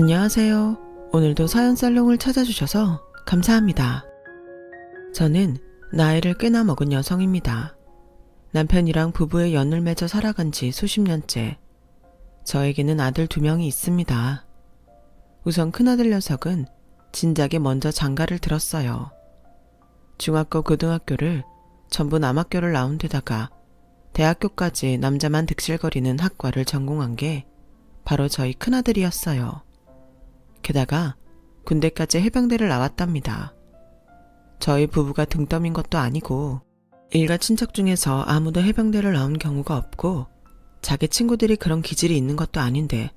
안녕하세요. 오늘도 사연살롱을 찾아주셔서 감사합니다. 저는 나이를 꽤나 먹은 여성입니다. 남편이랑 부부의 연을 맺어 살아간 지 수십 년째. 저에게는 아들 2명이 있습니다. 우선 큰아들 녀석은 진작에 먼저 장가를 들었어요. 중학교, 고등학교를 전부 남학교를 나온 데다가 대학교까지 남자만 득실거리는 학과를 전공한 게 바로 저희 큰아들이었어요. 게다가 군대까지 해병대를 나왔답니다. 저희 부부가 등 떠민 것도 아니고 일가 친척 중에서 아무도 해병대를 나온 경우가 없고 자기 친구들이 그런 기질이 있는 것도 아닌데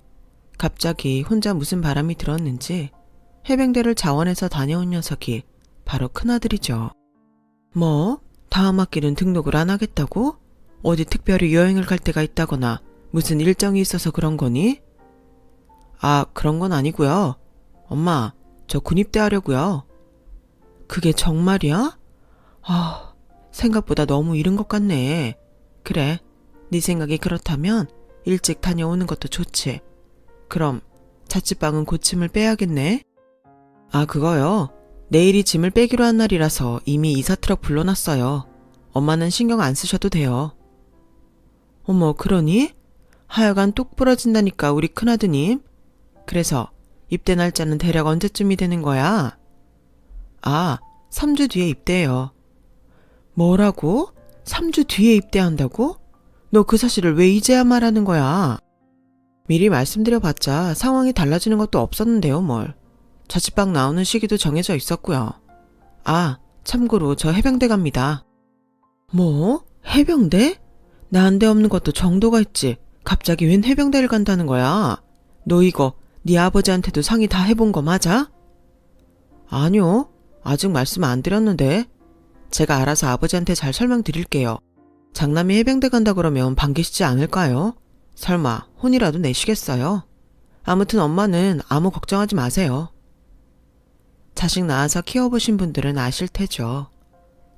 갑자기 혼자 무슨 바람이 들었는지 해병대를 자원해서 다녀온 녀석이 바로 큰아들이죠. 뭐? 다음 학기는 등록을 안 하겠다고? 어디 특별히 여행을 갈 데가 있다거나 무슨 일정이 있어서 그런 거니? 아, 그런 건 아니고요. 엄마, 저 군입대 하려고요. 그게 정말이야? 아, 생각보다 너무 이른 것 같네. 그래, 네 생각이 그렇다면 일찍 다녀오는 것도 좋지. 그럼 자취방은 곧 짐을 빼야겠네. 아, 그거요. 내일이 짐을 빼기로 한 날이라서 이미 이사트럭 불러놨어요. 엄마는 신경 안 쓰셔도 돼요. 어머, 그러니? 하여간 똑 부러진다니까 우리 큰아드님. 그래서 입대 날짜는 대략 언제쯤이 되는 거야? 아, 3주 뒤에 입대해요. 뭐라고? 3주 뒤에 입대한다고? 너 그 사실을 왜 이제야 말하는 거야? 미리 말씀드려봤자 상황이 달라지는 것도 없었는데요, 뭘. 자취방 나오는 시기도 정해져 있었고요. 아, 참고로 저 해병대 갑니다. 뭐? 해병대? 나한테 없는 것도 정도가 있지. 갑자기 웬 해병대를 간다는 거야? 너 이거 네 아버지한테도 상의 다 해본 거 맞아? 아니요. 아직 말씀 안 드렸는데. 제가 알아서 아버지한테 잘 설명드릴게요. 장남이 해병대 간다 그러면 반기시지 않을까요? 설마 혼이라도 내시겠어요? 아무튼 엄마는 아무 걱정하지 마세요. 자식 낳아서 키워보신 분들은 아실 테죠.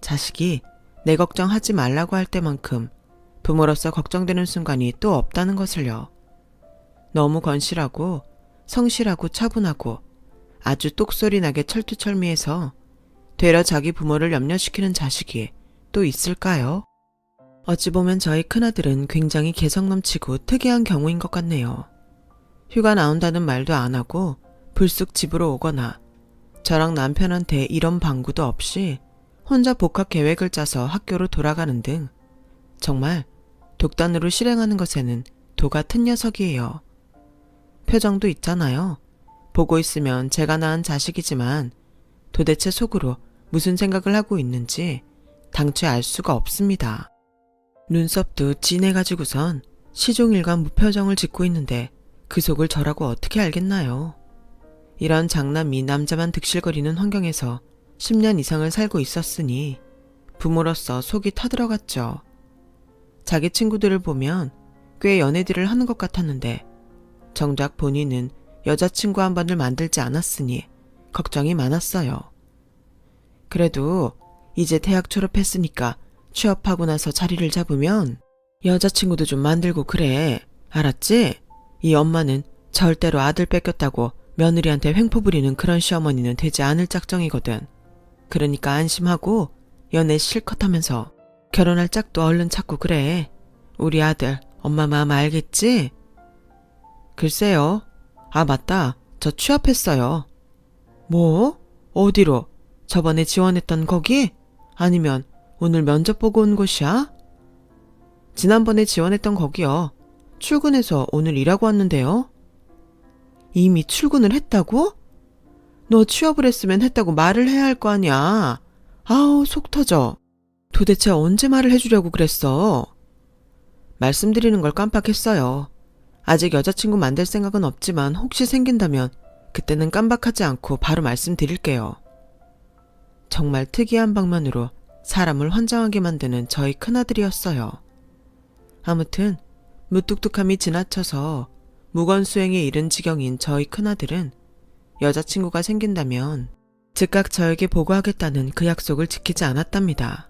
자식이 내 걱정하지 말라고 할 때만큼 부모로서 걱정되는 순간이 또 없다는 것을요. 너무 건실하고 성실하고 차분하고 아주 똑소리 나게 철두철미해서 되려 자기 부모를 염려시키는 자식이 또 있을까요? 어찌 보면 저희 큰아들은 굉장히 개성 넘치고 특이한 경우인 것 같네요. 휴가 나온다는 말도 안 하고 불쑥 집으로 오거나 저랑 남편한테 이런 방구도 없이 혼자 복학 계획을 짜서 학교로 돌아가는 등 정말 독단으로 실행하는 것에는 도 같은 녀석이에요. 표정도 있잖아요. 보고 있으면 제가 낳은 자식이지만 도대체 속으로 무슨 생각을 하고 있는지 당최 알 수가 없습니다. 눈썹도 진해가지고선 시종일관 무표정을 짓고 있는데 그 속을 저라고 어떻게 알겠나요? 이런 장남이 남자만 득실거리는 환경에서 10년 이상을 살고 있었으니 부모로서 속이 타들어갔죠. 자기 친구들을 보면 꽤 연애들을 하는 것 같았는데 정작 본인은 여자친구 한 번을 만들지 않았으니 걱정이 많았어요. 그래도 이제 대학 졸업했으니까 취업하고 나서 자리를 잡으면 여자친구도 좀 만들고 그래. 알았지? 이 엄마는 절대로 아들 뺏겼다고 며느리한테 횡포 부리는 그런 시어머니는 되지 않을 작정이거든. 그러니까 안심하고 연애 실컷 하면서 결혼할 짝도 얼른 찾고 그래. 우리 아들 엄마 마음 알겠지? 글쎄요. 아, 맞다. 저 취업했어요. 뭐? 어디로? 저번에 지원했던 거기? 아니면 오늘 면접 보고 온 곳이야? 지난번에 지원했던 거기요. 출근해서 오늘 일하고 왔는데요. 이미 출근을 했다고? 너 취업을 했으면 했다고 말을 해야 할 거 아니야. 아우, 속 터져. 도대체 언제 말을 해주려고 그랬어? 말씀드리는 걸 깜빡했어요. 아직 여자친구 만들 생각은 없지만 혹시 생긴다면 그때는 깜박하지 않고 바로 말씀드릴게요. 정말 특이한 방면으로 사람을 환장하게 만드는 저희 큰아들이었어요. 아무튼 무뚝뚝함이 지나쳐서 무건수행에 이른 지경인 저희 큰아들은 여자친구가 생긴다면 즉각 저에게 보고하겠다는 그 약속을 지키지 않았답니다.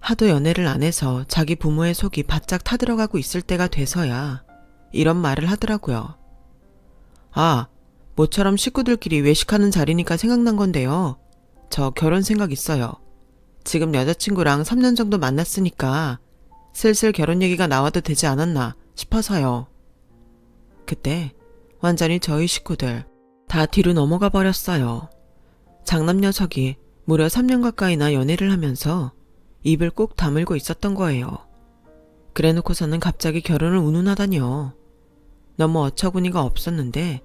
하도 연애를 안 해서 자기 부모의 속이 바짝 타들어가고 있을 때가 돼서야 이런 말을 하더라고요. 아, 모처럼 식구들끼리 외식하는 자리니까 생각난 건데요. 저 결혼 생각 있어요. 지금 여자친구랑 3년 정도 만났으니까 슬슬 결혼 얘기가 나와도 되지 않았나 싶어서요. 그때 완전히 저희 식구들 다 뒤로 넘어가 버렸어요. 장남 녀석이 무려 3년 가까이나 연애를 하면서 입을 꼭 다물고 있었던 거예요. 그래놓고서는 갑자기 결혼을 운운하다니요. 너무 어처구니가 없었는데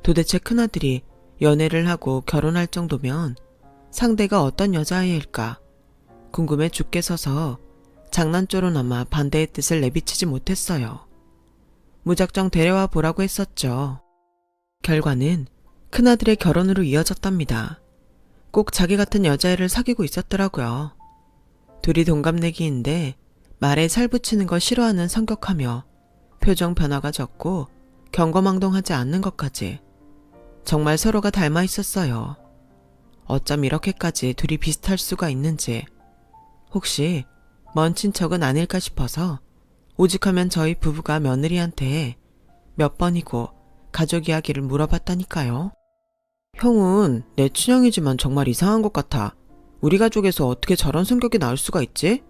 도대체 큰아들이 연애를 하고 결혼할 정도면 상대가 어떤 여자아이일까 궁금해 죽겠어서 장난조로나마 반대의 뜻을 내비치지 못했어요. 무작정 데려와 보라고 했었죠. 결과는 큰아들의 결혼으로 이어졌답니다. 꼭 자기 같은 여자애를 사귀고 있었더라고요. 둘이 동갑내기인데 말에 살 붙이는 거 싫어하는 성격하며 표정 변화가 적고 경거망동하지 않는 것까지 정말 서로가 닮아 있었어요. 어쩜 이렇게까지 둘이 비슷할 수가 있는지 혹시 먼 친척은 아닐까 싶어서 오직하면 저희 부부가 며느리한테 몇 번이고 가족 이야기를 물어봤다니까요. 형은 내 친형이지만 정말 이상한 것 같아. 우리 가족에서 어떻게 저런 성격이 나올 수가 있지?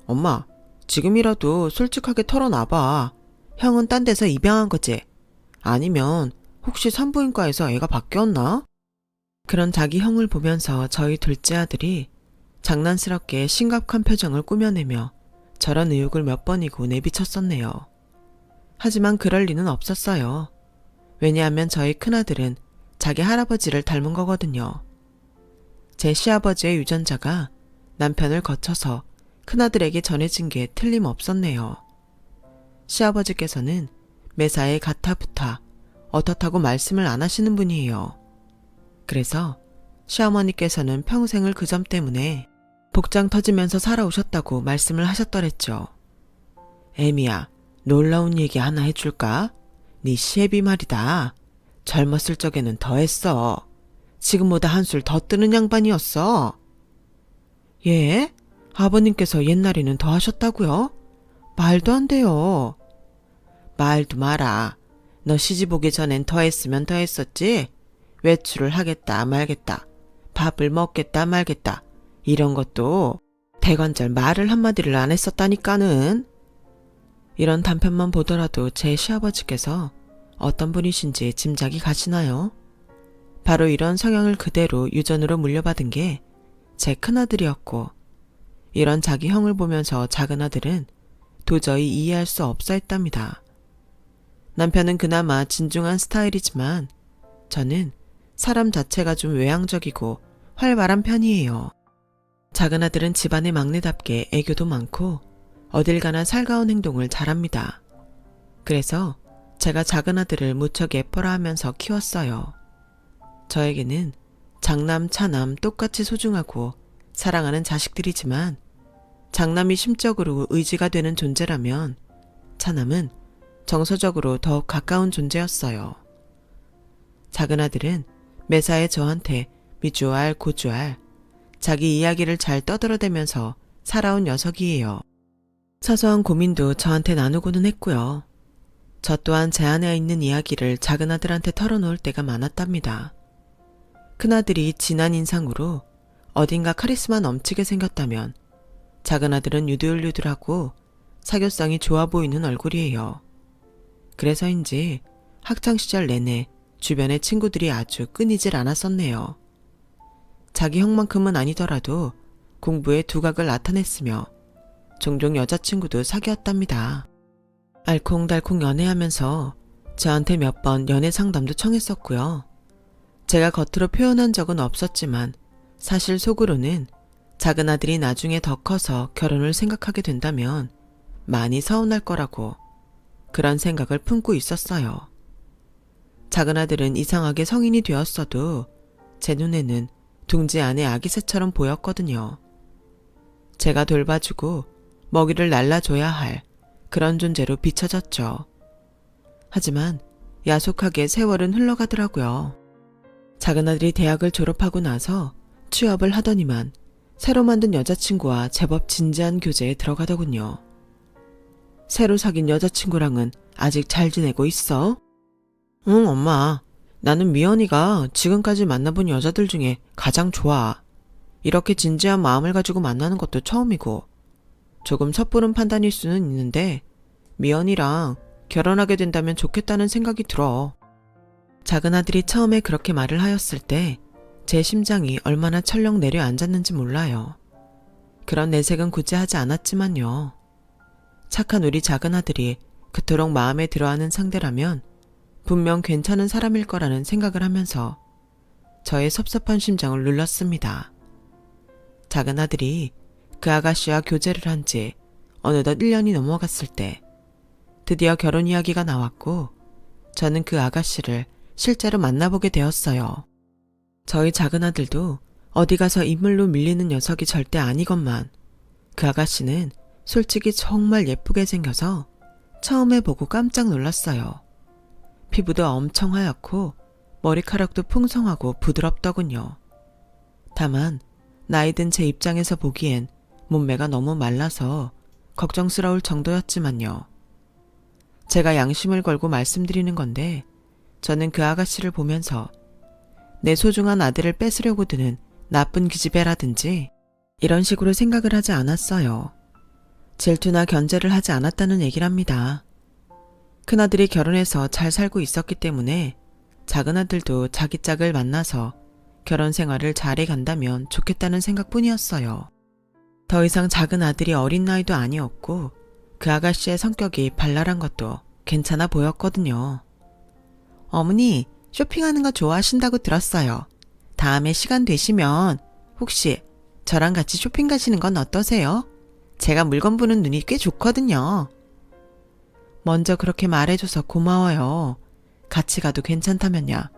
엄마, 지금이라도 솔직하게 털어놔봐. 형은 딴 데서 입양한 거지? 아니면 혹시 산부인과에서 애가 바뀌었나? 그런 자기 형을 보면서 저희 둘째 아들이 장난스럽게 심각한 표정을 꾸며내며 저런 의혹을 몇 번이고 내비쳤었네요. 하지만 그럴 리는 없었어요. 왜냐하면 저희 큰아들은 자기 할아버지를 닮은 거거든요. 제 시아버지의 유전자가 남편을 거쳐서 큰아들에게 전해진 게 틀림없었네요. 시아버지께서는 매사에 가타부타 어떻다고 말씀을 안 하시는 분이에요. 그래서 시어머니께서는 평생을 그 점 때문에 복장 터지면서 살아오셨다고 말씀을 하셨더랬죠. 애미야, 놀라운 얘기 하나 해줄까? 네 시애비 말이다. 젊었을 적에는 더했어. 지금보다 한술 더 뜨는 양반이었어. 예? 아버님께서 옛날에는 더 하셨다고요? 말도 안 돼요. 말도 마라. 너 시집 오기 전엔 더 했으면 더 했었지? 외출을 하겠다 말겠다. 밥을 먹겠다 말겠다. 이런 것도 대관절 말을 한마디를 안 했었다니까는. 이런 단편만 보더라도 제 시아버지께서 어떤 분이신지 짐작이 가시나요? 바로 이런 성향을 그대로 유전으로 물려받은 게 제 큰아들이었고 이런 자기 형을 보면서 작은아들은 도저히 이해할 수 없어 했답니다. 남편은 그나마 진중한 스타일이지만 저는 사람 자체가 좀 외향적이고 활발한 편이에요. 작은아들은 집안의 막내답게 애교도 많고 어딜 가나 살가운 행동을 잘합니다. 그래서 제가 작은아들을 무척 예뻐라 하면서 키웠어요. 저에게는 장남, 차남 똑같이 소중하고 사랑하는 자식들이지만 장남이 심적으로 의지가 되는 존재라면 차남은 정서적으로 더욱 가까운 존재였어요. 작은아들은 매사에 저한테 미주알 고주알 자기 이야기를 잘 떠들어대면서 살아온 녀석이에요. 사소한 고민도 저한테 나누고는 했고요. 저 또한 제 안에 있는 이야기를 작은아들한테 털어놓을 때가 많았답니다. 큰아들이 진한 인상으로 어딘가 카리스마 넘치게 생겼다면 작은아들은 유들유들하고 사교성이 좋아 보이는 얼굴이에요. 그래서인지 학창시절 내내 주변의 친구들이 아주 끊이질 않았었네요. 자기 형만큼은 아니더라도 공부에 두각을 나타냈으며 종종 여자친구도 사귀었답니다. 알콩달콩 연애하면서 저한테 몇 번 연애 상담도 청했었고요. 제가 겉으로 표현한 적은 없었지만 사실 속으로는 작은아들이 나중에 더 커서 결혼을 생각하게 된다면 많이 서운할 거라고 그런 생각을 품고 있었어요. 작은아들은 이상하게 성인이 되었어도 제 눈에는 둥지 안의 아기새처럼 보였거든요. 제가 돌봐주고 먹이를 날라줘야 할 그런 존재로 비춰졌죠. 하지만 야속하게 세월은 흘러가더라고요. 작은아들이 대학을 졸업하고 나서 취업을 하더니만 새로 만든 여자친구와 제법 진지한 교제에 들어가더군요. 새로 사귄 여자친구랑은 아직 잘 지내고 있어? 응, 엄마. 나는 미연이가 지금까지 만나본 여자들 중에 가장 좋아. 이렇게 진지한 마음을 가지고 만나는 것도 처음이고, 조금 섣부른 판단일 수는 있는데 미연이랑 결혼하게 된다면 좋겠다는 생각이 들어. 작은 아들이 처음에 그렇게 말을 하였을 때 제 심장이 얼마나 철렁 내려앉았는지 몰라요. 그런 내색은 굳이 하지 않았지만요. 착한 우리 작은 아들이 그토록 마음에 들어하는 상대라면 분명 괜찮은 사람일 거라는 생각을 하면서 저의 섭섭한 심장을 눌렀습니다. 작은 아들이 그 아가씨와 교제를 한 지 어느덧 1년이 넘어갔을 때 드디어 결혼 이야기가 나왔고 저는 그 아가씨를 실제로 만나보게 되었어요. 저희 작은 아들도 어디 가서 인물로 밀리는 녀석이 절대 아니건만 그 아가씨는 솔직히 정말 예쁘게 생겨서 처음에 보고 깜짝 놀랐어요. 피부도 엄청 하얗고 머리카락도 풍성하고 부드럽더군요. 다만 나이 든 제 입장에서 보기엔 몸매가 너무 말라서 걱정스러울 정도였지만요. 제가 양심을 걸고 말씀드리는 건데 저는 그 아가씨를 보면서 내 소중한 아들을 뺏으려고 드는 나쁜 기집애라든지 이런 식으로 생각을 하지 않았어요. 질투나 견제를 하지 않았다는 얘기랍니다. 큰아들이 결혼해서 잘 살고 있었기 때문에 작은아들도 자기 짝을 만나서 결혼 생활을 잘해 간다면 좋겠다는 생각뿐이었어요. 더 이상 작은아들이 어린 나이도 아니었고 그 아가씨의 성격이 발랄한 것도 괜찮아 보였거든요. 어머니, 쇼핑하는 거 좋아하신다고 들었어요. 다음에 시간 되시면 혹시 저랑 같이 쇼핑 가시는 건 어떠세요? 제가 물건 보는 눈이 꽤 좋거든요. 먼저 그렇게 말해줘서 고마워요. 같이 가도 괜찮다면야.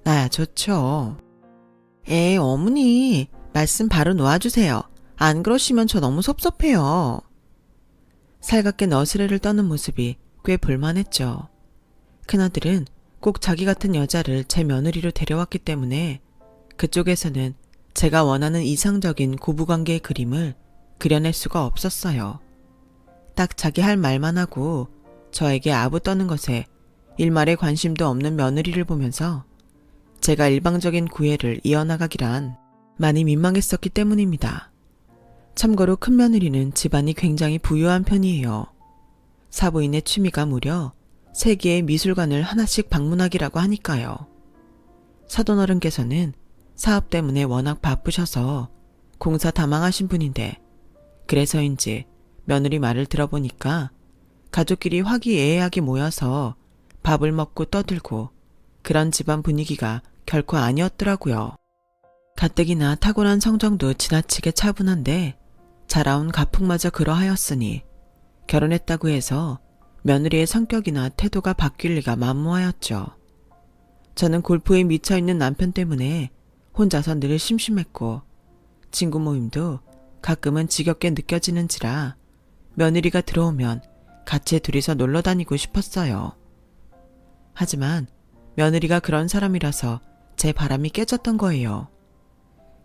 나야 좋죠. 어머니, 말씀 바로 놓아주세요. 안 그러시면 저 너무 섭섭해요. 살갑게 너스레를 떠는 모습이 꽤 볼만했죠. 큰아들은 꼭 자기 같은 여자를 제 며느리로 데려왔기 때문에 그쪽에서는 제가 원하는 이상적인 고부관계의 그림을 그려낼 수가 없었어요. 딱 자기 할 말만 하고 저에게 아부 떠는 것에 일말의 관심도 없는 며느리를 보면서 제가 일방적인 구애를 이어나가기란 많이 민망했었기 때문입니다. 참고로 큰며느리는 집안이 굉장히 부유한 편이에요. 사부인의 취미가 무려 3개의 미술관을 하나씩 방문하기라고 하니까요. 사돈어른께서는 사업 때문에 워낙 바쁘셔서 공사 다망하신 분인데 그래서인지 며느리 말을 들어보니까 가족끼리 화기애애하게 모여서 밥을 먹고 떠들고 그런 집안 분위기가 결코 아니었더라고요. 가뜩이나 타고난 성정도 지나치게 차분한데 자라온 가풍마저 그러하였으니 결혼했다고 해서 며느리의 성격이나 태도가 바뀔 리가 만무하였죠. 저는 골프에 미쳐있는 남편 때문에 혼자서 늘 심심했고 친구 모임도 가끔은 지겹게 느껴지는지라 며느리가 들어오면 같이 둘이서 놀러 다니고 싶었어요. 하지만 며느리가 그런 사람이라서 제 바람이 깨졌던 거예요.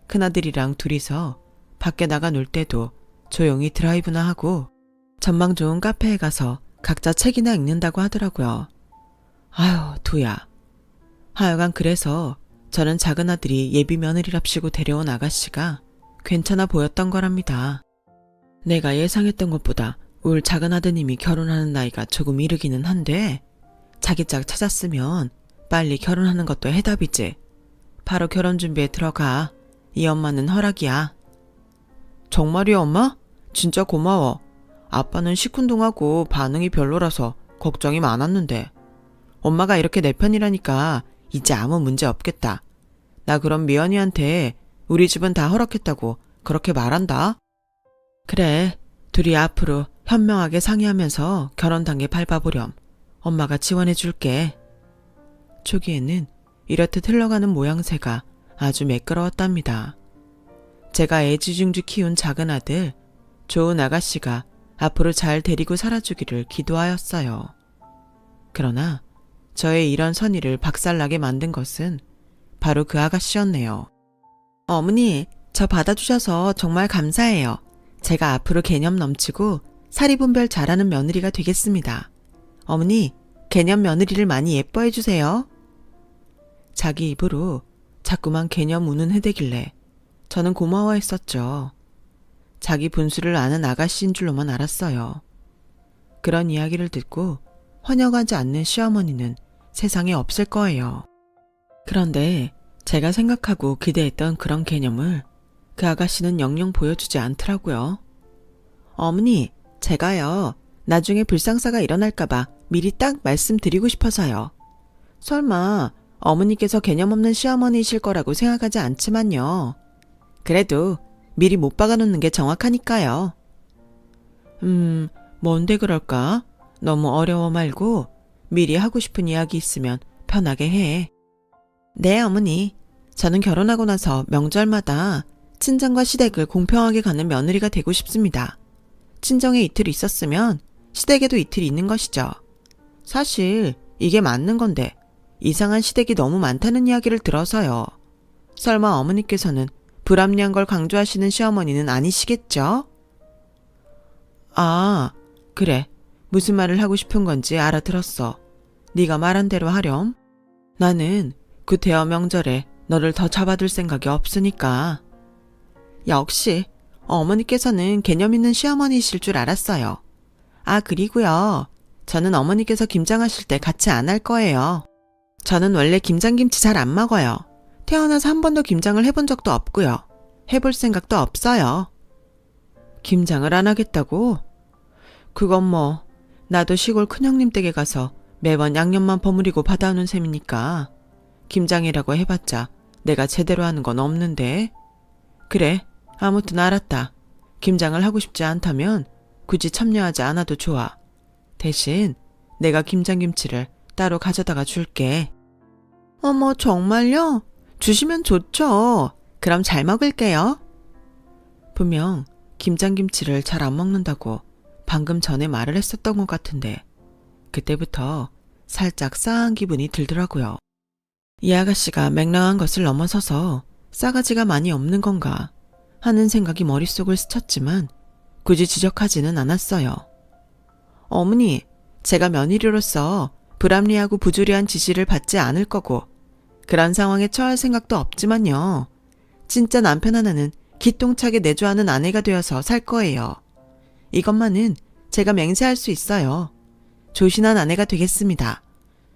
큰아들이랑 둘이서 밖에 나가 놀 때도 조용히 드라이브나 하고 전망 좋은 카페에 가서 각자 책이나 읽는다고 하더라고요. 아유, 두야. 하여간 그래서 저는 작은아들이 예비 며느리랍시고 데려온 아가씨가 괜찮아 보였던 거랍니다. 내가 예상했던 것보다 울 작은아드님이 결혼하는 나이가 조금 이르기는 한데 자기 짝 찾았으면 빨리 결혼하는 것도 해답이지. 바로 결혼 준비에 들어가. 이 엄마는 허락이야. 정말이야, 엄마? 진짜 고마워. 아빠는 시큰둥하고 반응이 별로라서 걱정이 많았는데 엄마가 이렇게 내 편이라니까 이제 아무 문제 없겠다. 나 그럼 미연이한테 우리 집은 다 허락했다고 그렇게 말한다. 그래, 둘이 앞으로 현명하게 상의하면서 결혼 단계 밟아보렴. 엄마가 지원해줄게. 초기에는 이렇듯 흘러가는 모양새가 아주 매끄러웠답니다. 제가 애지중지 키운 작은 아들, 좋은 아가씨가 앞으로 잘 데리고 살아주기를 기도하였어요. 그러나 저의 이런 선의를 박살나게 만든 것은 바로 그 아가씨였네요. 어머니, 저 받아주셔서 정말 감사해요. 제가 앞으로 개념 넘치고 사리분별 잘하는 며느리가 되겠습니다. 어머니, 개념 며느리를 많이 예뻐해 주세요. 자기 입으로 자꾸만 개념 우는 해대길래 저는 고마워했었죠. 자기 분수를 아는 아가씨인 줄로만 알았어요. 그런 이야기를 듣고 환영하지 않는 시어머니는 세상에 없을 거예요. 그런데 제가 생각하고 기대했던 그런 개념을 그 아가씨는 영영 보여주지 않더라고요. 어머니, 제가요, 나중에 불상사가 일어날까봐 미리 딱 말씀드리고 싶어서요. 설마 어머니께서 개념 없는 시어머니이실 거라고 생각하지 않지만요. 그래도 미리 못 박아놓는 게 정확하니까요. 뭔데 그럴까? 너무 어려워 말고 미리 하고 싶은 이야기 있으면 편하게 해. 네, 어머니. 저는 결혼하고 나서 명절마다 친정과 시댁을 공평하게 가는 며느리가 되고 싶습니다. 친정에 이틀 있었으면 시댁에도 이틀 있는 것이죠. 사실 이게 맞는 건데 이상한 시댁이 너무 많다는 이야기를 들어서요. 설마 어머니께서는 불합리한 걸 강조하시는 시어머니는 아니시겠죠? 아, 그래. 무슨 말을 하고 싶은 건지 알아들었어. 네가 말한 대로 하렴. 나는 그 대어 명절에 너를 더 잡아둘 생각이 없으니까. 역시 어머니께서는 개념 있는 시어머니이실 줄 알았어요. 아, 그리고요. 저는 어머니께서 김장하실 때 같이 안 할 거예요. 저는 원래 김장김치 잘 안 먹어요. 태어나서 한 번도 김장을 해본 적도 없고요. 해볼 생각도 없어요. 김장을 안 하겠다고? 그건 뭐 나도 시골 큰형님 댁에 가서 매번 양념만 버무리고 받아오는 셈이니까 김장이라고 해봤자 내가 제대로 하는 건 없는데. 그래, 아무튼 알았다. 김장을 하고 싶지 않다면 굳이 참여하지 않아도 좋아. 대신 내가 김장김치를 따로 가져다가 줄게. 어머, 정말요? 주시면 좋죠. 그럼 잘 먹을게요. 분명 김장김치를 잘 안 먹는다고 방금 전에 말을 했었던 것 같은데 그때부터 살짝 싸한 기분이 들더라고요. 이 아가씨가 맹랑한 것을 넘어서서 싸가지가 많이 없는 건가 하는 생각이 머릿속을 스쳤지만 굳이 지적하지는 않았어요. 어머니, 제가 며느리로서 불합리하고 부조리한 지시를 받지 않을 거고 그런 상황에 처할 생각도 없지만요. 진짜 남편 하나는 기똥차게 내조하는 아내가 되어서 살 거예요. 이것만은 제가 맹세할 수 있어요. 조신한 아내가 되겠습니다.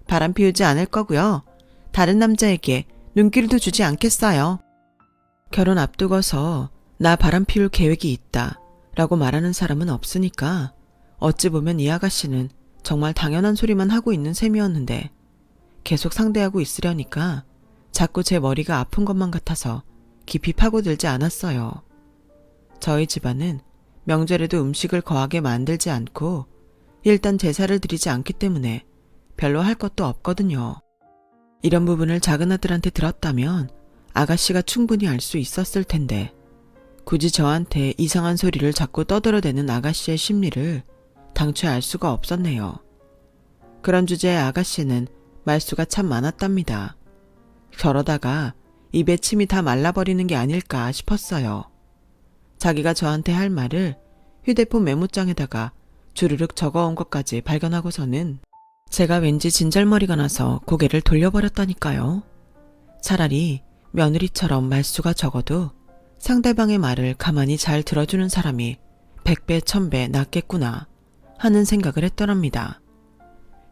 바람 피우지 않을 거고요. 다른 남자에게 눈길도 주지 않겠어요. 결혼 앞두고서 나 바람 피울 계획이 있다 라고 말하는 사람은 없으니까 어찌 보면 이 아가씨는 정말 당연한 소리만 하고 있는 셈이었는데 계속 상대하고 있으려니까 자꾸 제 머리가 아픈 것만 같아서 깊이 파고들지 않았어요. 저희 집안은 명절에도 음식을 거하게 만들지 않고 일단 제사를 드리지 않기 때문에 별로 할 것도 없거든요. 이런 부분을 작은 아들한테 들었다면 아가씨가 충분히 알 수 있었을 텐데 굳이 저한테 이상한 소리를 자꾸 떠들어대는 아가씨의 심리를 당최 알 수가 없었네요. 그런 주제의 아가씨는 말수가 참 많았답니다. 저러다가 입에 침이 다 말라버리는 게 아닐까 싶었어요. 자기가 저한테 할 말을 휴대폰 메모장에다가 주르륵 적어온 것까지 발견하고서는 제가 왠지 진절머리가 나서 고개를 돌려버렸다니까요. 차라리 며느리처럼 말수가 적어도 상대방의 말을 가만히 잘 들어주는 사람이 100배, 1000배 낫겠구나 하는 생각을 했더랍니다.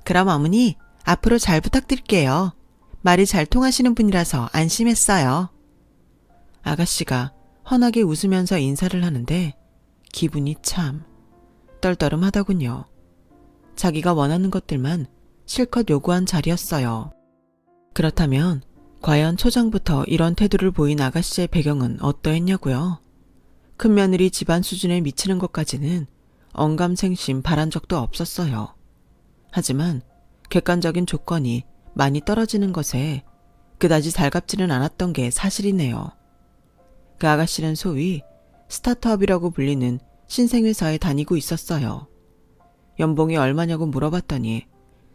그럼 어머니, 앞으로 잘 부탁드릴게요. 말이 잘 통하시는 분이라서 안심했어요. 아가씨가 환하게 웃으면서 인사를 하는데 기분이 참 떨떠름하더군요. 자기가 원하는 것들만 실컷 요구한 자리였어요. 그렇다면 과연 초장부터 이런 태도를 보인 아가씨의 배경은 어떠했냐고요? 큰며느리 집안 수준에 미치는 것까지는 언감생심 바란 적도 없었어요. 하지만 객관적인 조건이 많이 떨어지는 것에 그다지 살갑지는 않았던 게 사실이네요. 그 아가씨는 소위 스타트업이라고 불리는 신생회사에 다니고 있었어요. 연봉이 얼마냐고 물어봤더니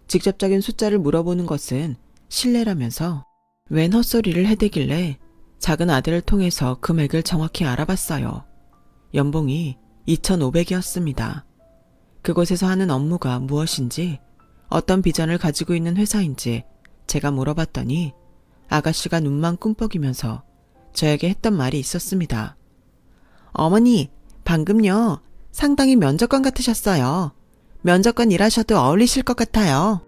직접적인 숫자를 물어보는 것은 실례라면서 웬 헛소리를 해대길래 작은 아들을 통해서 금액을 정확히 알아봤어요. 연봉이 2,500이었습니다. 그곳에서 하는 업무가 무엇인지 어떤 비전을 가지고 있는 회사인지 제가 물어봤더니 아가씨가 눈만 꿈뻑이면서 저에게 했던 말이 있었습니다. 어머니, 방금요. 상당히 면접관 같으셨어요. 면접관 일하셔도 어울리실 것 같아요.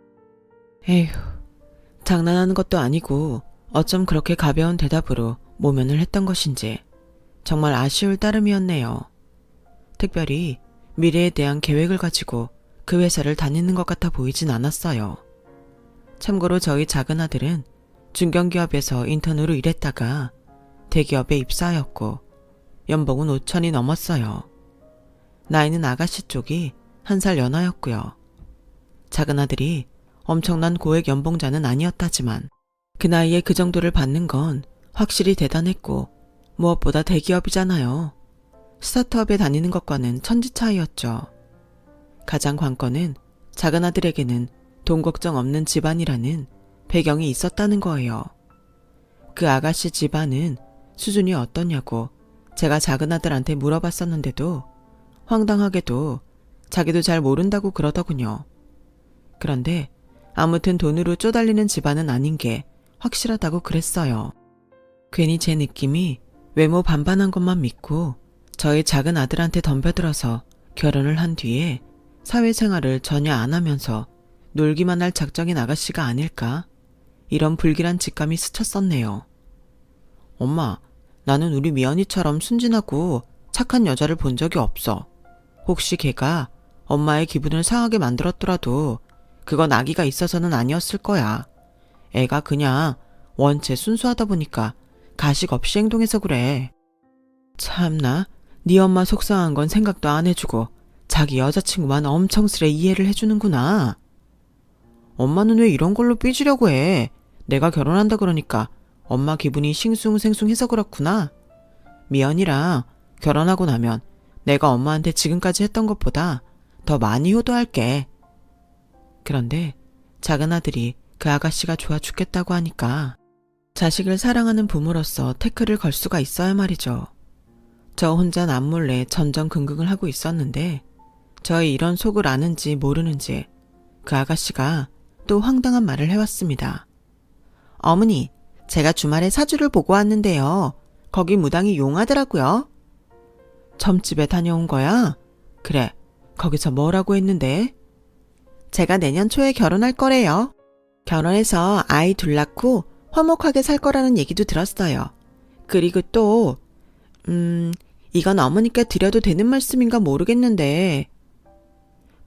에휴, 장난하는 것도 아니고 어쩜 그렇게 가벼운 대답으로 모면을 했던 것인지 정말 아쉬울 따름이었네요. 특별히 미래에 대한 계획을 가지고 그 회사를 다니는 것 같아 보이진 않았어요. 참고로 저희 작은 아들은 중견기업에서 인턴으로 일했다가 대기업에 입사하였고 연봉은 5천이 넘었어요. 나이는 아가씨 쪽이 1살 연하였고요. 작은 아들이 엄청난 고액 연봉자는 아니었다지만 그 나이에 그 정도를 받는 건 확실히 대단했고 무엇보다 대기업이잖아요. 스타트업에 다니는 것과는 천지 차이였죠. 가장 관건은 작은 아들에게는 돈 걱정 없는 집안이라는 배경이 있었다는 거예요. 그 아가씨 집안은 수준이 어떠냐고 제가 작은 아들한테 물어봤었는데도 황당하게도 자기도 잘 모른다고 그러더군요. 그런데 아무튼 돈으로 쪼달리는 집안은 아닌 게 확실하다고 그랬어요. 괜히 제 느낌이 외모 반반한 것만 믿고 저희 작은 아들한테 덤벼들어서 결혼을 한 뒤에 사회생활을 전혀 안 하면서 놀기만 할 작정인 아가씨가 아닐까? 이런 불길한 직감이 스쳤었네요. 엄마, 나는 우리 미연이처럼 순진하고 착한 여자를 본 적이 없어. 혹시 걔가 엄마의 기분을 상하게 만들었더라도 그건 아기가 있어서는 아니었을 거야. 애가 그냥 원체 순수하다 보니까 가식 없이 행동해서 그래. 참나, 네 엄마 속상한 건 생각도 안 해주고 자기 여자친구만 엄청스레 이해를 해주는구나. 엄마는 왜 이런 걸로 삐지려고 해? 내가 결혼한다 그러니까 엄마 기분이 싱숭생숭해서 그렇구나. 미연이랑 결혼하고 나면 내가 엄마한테 지금까지 했던 것보다 더 많이 효도할게. 그런데 작은 아들이 그 아가씨가 좋아 죽겠다고 하니까 자식을 사랑하는 부모로서 태클을 걸 수가 있어야 말이죠. 저 혼자 남몰래 전전긍긍을 하고 있었는데 저의 이런 속을 아는지 모르는지 그 아가씨가 또 황당한 말을 해왔습니다. 어머니, 제가 주말에 사주를 보고 왔는데요. 거기 무당이 용하더라고요. 점집에 다녀온 거야? 그래, 거기서 뭐라고 했는데? 제가 내년 초에 결혼할 거래요. 결혼해서 아이 둘 낳고 화목하게 살 거라는 얘기도 들었어요. 그리고 또 이건 어머니께 드려도 되는 말씀인가 모르겠는데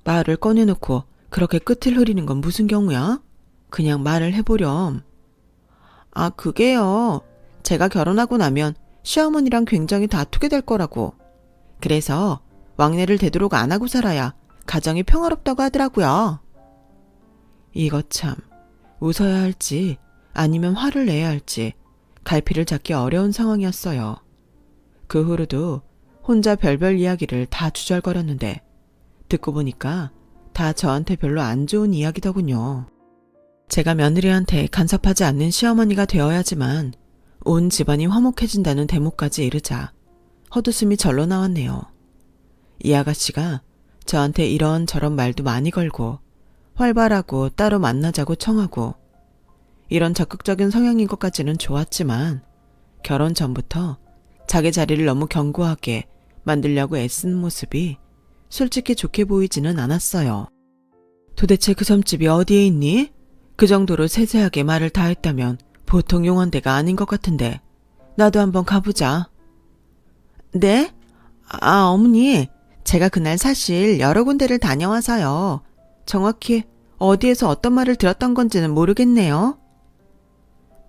말을 꺼내놓고 그렇게 끝을 흐리는 건 무슨 경우야? 그냥 말을 해보렴. 아, 그게요. 제가 결혼하고 나면 시어머니랑 굉장히 다투게 될 거라고. 그래서 왕래를 되도록 안 하고 살아야 가정이 평화롭다고 하더라고요. 이거 참, 웃어야 할지 아니면 화를 내야 할지 갈피를 잡기 어려운 상황이었어요. 그 후로도 혼자 별별 이야기를 다 주절거렸는데 듣고 보니까 다 저한테 별로 안 좋은 이야기더군요. 제가 며느리한테 간섭하지 않는 시어머니가 되어야지만 온 집안이 화목해진다는 대목까지 이르자 헛웃음이 절로 나왔네요. 이 아가씨가 저한테 이런저런 말도 많이 걸고 활발하고 따로 만나자고 청하고 이런 적극적인 성향인 것까지는 좋았지만 결혼 전부터 자기 자리를 너무 견고하게 만들려고 애쓰는 모습이 솔직히 좋게 보이지는 않았어요. 도대체 그 점집이 어디에 있니? 그 정도로 세세하게 말을 다 했다면 보통 용원대가 아닌 것 같은데 나도 한번 가보자. 네? 아, 어머니, 제가 그날 사실 여러 군데를 다녀와서요. 정확히 어디에서 어떤 말을 들었던 건지는 모르겠네요.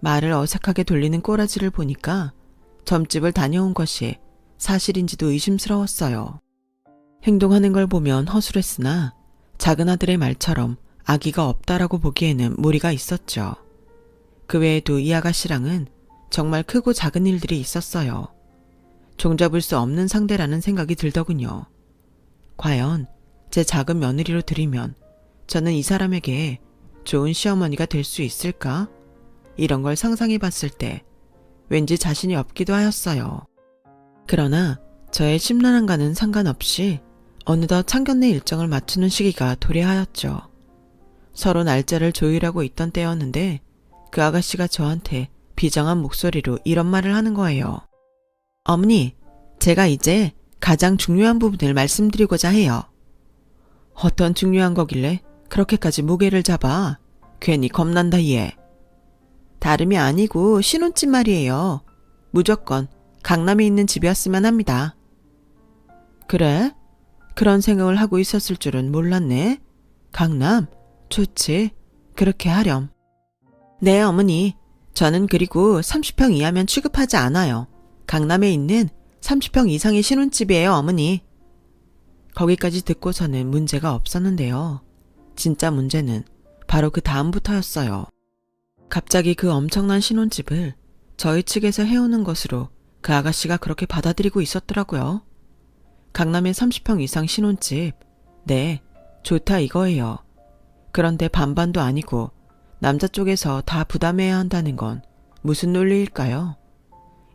말을 어색하게 돌리는 꼬라지를 보니까 점집을 다녀온 것이 사실인지도 의심스러웠어요. 행동하는 걸 보면 허술했으나 작은 아들의 말처럼 악의가 없다라고 보기에는 무리가 있었죠. 그 외에도 이 아가씨랑은 정말 크고 작은 일들이 있었어요. 종잡을 수 없는 상대라는 생각이 들더군요. 과연 제 작은 며느리로 들이면 저는 이 사람에게 좋은 시어머니가 될 수 있을까? 이런 걸 상상해 봤을 때 왠지 자신이 없기도 하였어요. 그러나 저의 심란함과는 상관없이 어느덧 상견례 일정을 맞추는 시기가 도래하였죠. 서로 날짜를 조율하고 있던 때였는데 그 아가씨가 저한테 비장한 목소리로 이런 말을 하는 거예요. 어머니, 제가 이제 가장 중요한 부분을 말씀드리고자 해요. 어떤 중요한 거길래 그렇게까지 무게를 잡아? 괜히 겁난다 얘. 다름이 아니고 신혼집 말이에요. 무조건 강남에 있는 집이었으면 합니다. 그래? 그런 생각을 하고 있었을 줄은 몰랐네. 강남? 좋지. 그렇게 하렴. 네, 어머니. 저는 그리고 30평 이하면 취급하지 않아요. 강남에 있는 30평 이상의 신혼집이에요, 어머니. 거기까지 듣고서는 문제가 없었는데요. 진짜 문제는 바로 그 다음부터였어요. 갑자기 그 엄청난 신혼집을 저희 측에서 해오는 것으로 그 아가씨가 그렇게 받아들이고 있었더라고요. 강남의 30평 이상 신혼집, 네, 좋다 이거예요. 그런데 반반도 아니고 남자 쪽에서 다 부담해야 한다는 건 무슨 논리일까요?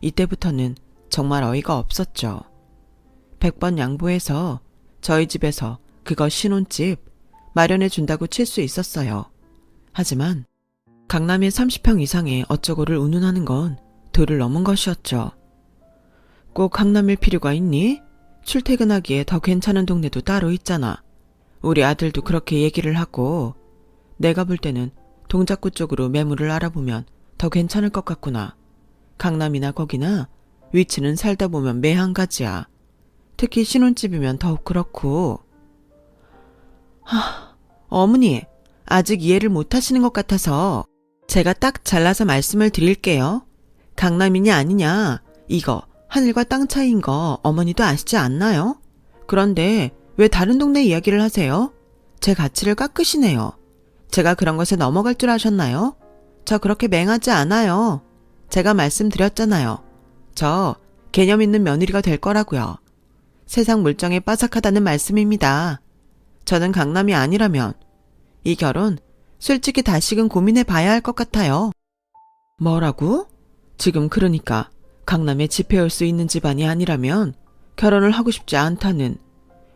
이때부터는 정말 어이가 없었죠. 100번 양보해서 저희 집에서 그거 신혼집 마련해 준다고 칠 수 있었어요. 하지만 강남의 30평 이상의 어쩌고를 운운하는 건 도를 넘은 것이었죠. 꼭 강남일 필요가 있니? 출퇴근하기에 더 괜찮은 동네도 따로 있잖아. 우리 아들도 그렇게 얘기를 하고 내가 볼 때는 동작구 쪽으로 매물을 알아보면 더 괜찮을 것 같구나. 강남이나 거기나 위치는 살다 보면 매 한 가지야. 특히 신혼집이면 더욱 그렇고. 어머니, 아직 이해를 못 하시는 것 같아서 제가 딱 잘라서 말씀을 드릴게요. 강남이냐 아니냐, 이거 하늘과 땅 차이인 거 어머니도 아시지 않나요? 그런데 왜 다른 동네 이야기를 하세요? 제 가치를 깎으시네요. 제가 그런 것에 넘어갈 줄 아셨나요? 저 그렇게 맹하지 않아요. 제가 말씀드렸잖아요. 저 개념 있는 며느리가 될 거라고요. 세상 물정에 빠삭하다는 말씀입니다. 저는 강남이 아니라면 이 결혼 솔직히 다시금 고민해 봐야 할 것 같아요. 뭐라고? 지금 그러니까 강남에 집해올 수 있는 집안이 아니라면 결혼을 하고 싶지 않다는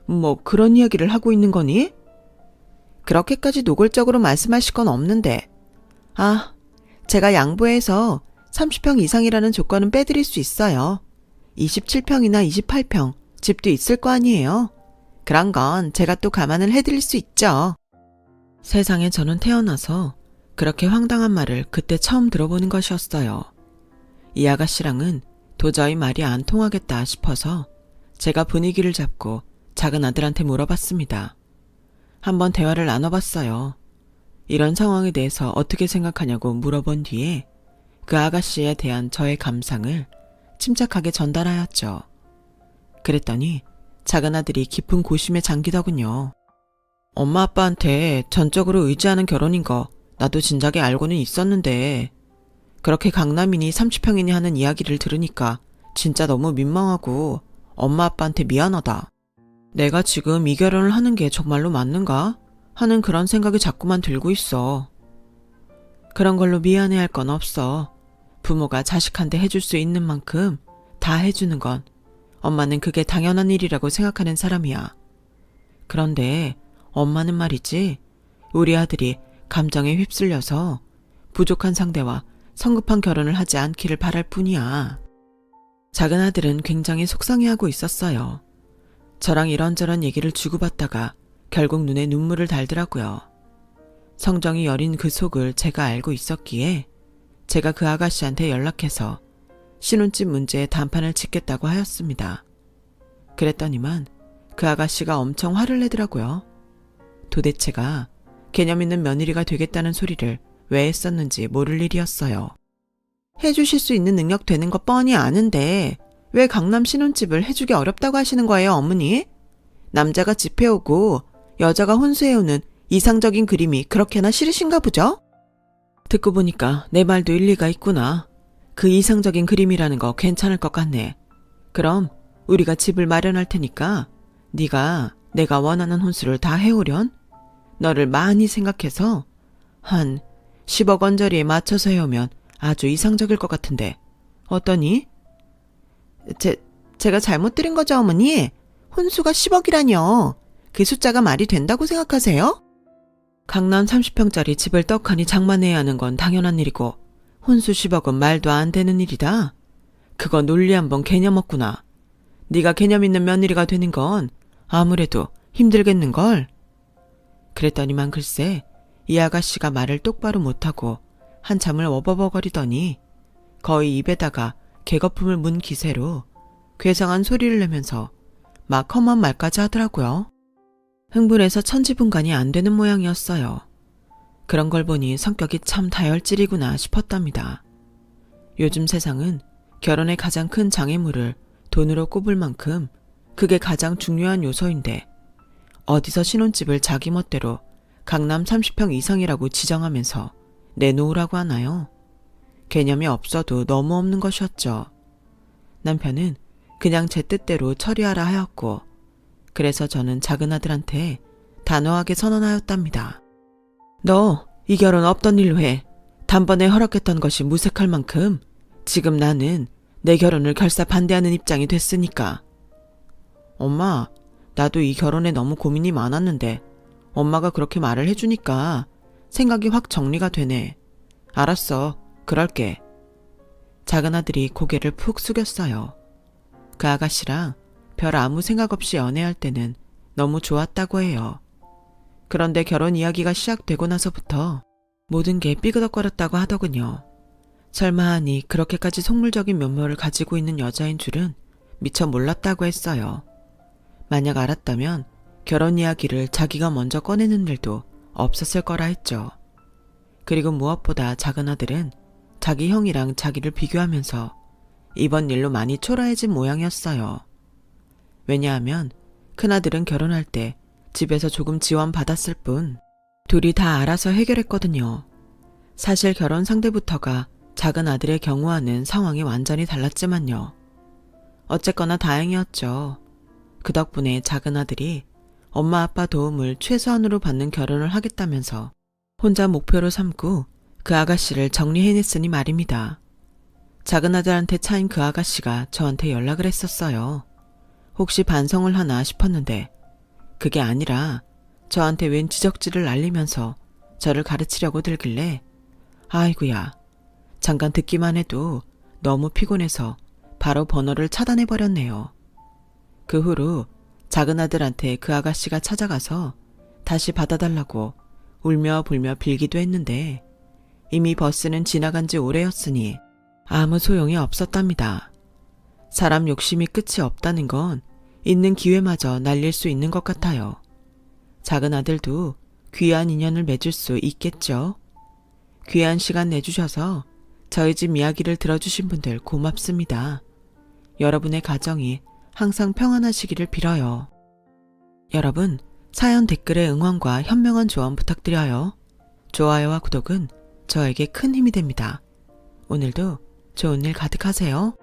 뭐 그런 이야기를 하고 있는 거니? 그렇게까지 노골적으로 말씀하실 건 없는데. 제가 양보해서 30평 이상이라는 조건은 빼드릴 수 있어요. 27평이나 28평 집도 있을 거 아니에요. 그런 건 제가 또 감안을 해드릴 수 있죠. 세상에 저는 태어나서 그렇게 황당한 말을 그때 처음 들어보는 것이었어요. 이 아가씨랑은 도저히 말이 안 통하겠다 싶어서 제가 분위기를 잡고 작은 아들한테 물어봤습니다. 한번 대화를 나눠봤어요. 이런 상황에 대해서 어떻게 생각하냐고 물어본 뒤에 그 아가씨에 대한 저의 감상을 침착하게 전달하였죠. 그랬더니 작은 아들이 깊은 고심에 잠기더군요. 엄마 아빠한테 전적으로 의지하는 결혼인 거 나도 진작에 알고는 있었는데 그렇게 강남이니 30평이니 하는 이야기를 들으니까 진짜 너무 민망하고 엄마 아빠한테 미안하다. 내가 지금 이 결혼을 하는 게 정말로 맞는가? 하는 그런 생각이 자꾸만 들고 있어. 그런 걸로 미안해할 건 없어. 부모가 자식한테 해줄 수 있는 만큼 다 해주는 건 엄마는 그게 당연한 일이라고 생각하는 사람이야. 그런데 엄마는 말이지, 우리 아들이 감정에 휩쓸려서 부족한 상대와 성급한 결혼을 하지 않기를 바랄 뿐이야. 작은 아들은 굉장히 속상해하고 있었어요. 저랑 이런저런 얘기를 주고받다가 결국 눈에 눈물을 달더라고요. 성정이 여린 그 속을 제가 알고 있었기에 제가 그 아가씨한테 연락해서 신혼집 문제에 단판을 짓겠다고 하였습니다. 그랬더니만 그 아가씨가 엄청 화를 내더라고요. 도대체가 개념 있는 며느리가 되겠다는 소리를 왜 했었는지 모를 일이었어요. 해주실 수 있는 능력 되는 거 뻔히 아는데 왜 강남 신혼집을 해주기 어렵다고 하시는 거예요, 어머니? 남자가 집해오고 여자가 혼수해오는 이상적인 그림이 그렇게나 싫으신가 보죠? 듣고 보니까 내 말도 일리가 있구나. 그 이상적인 그림이라는 거 괜찮을 것 같네. 그럼 우리가 집을 마련할 테니까 네가 내가 원하는 혼수를 다 해오련? 너를 많이 생각해서 한 10억 원짜리에 맞춰서 해오면 아주 이상적일 것 같은데 어떠니? 제가 잘못 들은 거죠, 어머니? 혼수가 10억이라뇨. 그 숫자가 말이 된다고 생각하세요? 강남 30평짜리 집을 떡하니 장만해야 하는 건 당연한 일이고 혼수 10억은 말도 안 되는 일이다. 그거 논리 한번 개념 없구나. 네가 개념 있는 며느리가 되는 건 아무래도 힘들겠는걸. 그랬더니만 글쎄 이 아가씨가 말을 똑바로 못하고 한참을 워버버거리더니 거의 입에다가 개거품을 문 기세로 괴상한 소리를 내면서 막 험한 말까지 하더라고요. 흥분해서 천지분간이 안 되는 모양이었어요. 그런 걸 보니 성격이 참 다혈질이구나 싶었답니다. 요즘 세상은 결혼의 가장 큰 장애물을 돈으로 꼽을 만큼 그게 가장 중요한 요소인데 어디서 신혼집을 자기 멋대로 강남 30평 이상이라고 지정하면서 내놓으라고 하나요? 개념이 없어도 너무 없는 것이었죠. 남편은 그냥 제 뜻대로 처리하라 하였고 그래서 저는 작은 아들한테 단호하게 선언하였답니다. 너 이 결혼 없던 일로 해. 단번에 허락했던 것이 무색할 만큼 지금 나는 내 결혼을 결사 반대하는 입장이 됐으니까. 엄마, 나도 이 결혼에 너무 고민이 많았는데 엄마가 그렇게 말을 해주니까 생각이 확 정리가 되네. 알았어, 그럴게. 작은 아들이 고개를 푹 숙였어요. 그 아가씨랑 별 아무 생각 없이 연애할 때는 너무 좋았다고 해요. 그런데 결혼 이야기가 시작되고 나서부터 모든 게 삐그덕거렸다고 하더군요. 설마 하니 그렇게까지 속물적인 면모를 가지고 있는 여자인 줄은 미처 몰랐다고 했어요. 만약 알았다면 결혼 이야기를 자기가 먼저 꺼내는 일도 없었을 거라 했죠. 그리고 무엇보다 작은 아들은 자기 형이랑 자기를 비교하면서 이번 일로 많이 초라해진 모양이었어요. 왜냐하면 큰아들은 결혼할 때 집에서 조금 지원받았을 뿐 둘이 다 알아서 해결했거든요. 사실 결혼 상대부터가 작은 아들의 경우와는 상황이 완전히 달랐지만요. 어쨌거나 다행이었죠. 그 덕분에 작은 아들이 엄마 아빠 도움을 최소한으로 받는 결혼을 하겠다면서 혼자 목표로 삼고 그 아가씨를 정리해냈으니 말입니다. 작은 아들한테 차인 그 아가씨가 저한테 연락을 했었어요. 혹시 반성을 하나 싶었는데 그게 아니라 저한테 웬 지적질을 날리면서 저를 가르치려고 들길래 아이고야, 잠깐 듣기만 해도 너무 피곤해서 바로 번호를 차단해버렸네요. 그 후로 작은 아들한테 그 아가씨가 찾아가서 다시 받아달라고 울며 불며 빌기도 했는데 이미 버스는 지나간 지 오래였으니 아무 소용이 없었답니다. 사람 욕심이 끝이 없다는 건 있는 기회마저 날릴 수 있는 것 같아요. 작은 아들도 귀한 인연을 맺을 수 있겠죠. 귀한 시간 내주셔서 저희 집 이야기를 들어주신 분들 고맙습니다. 여러분의 가정이 항상 평안하시기를 빌어요. 여러분, 사연 댓글에 응원과 현명한 조언 부탁드려요. 좋아요와 구독은 저에게 큰 힘이 됩니다. 오늘도 좋은 일 가득하세요.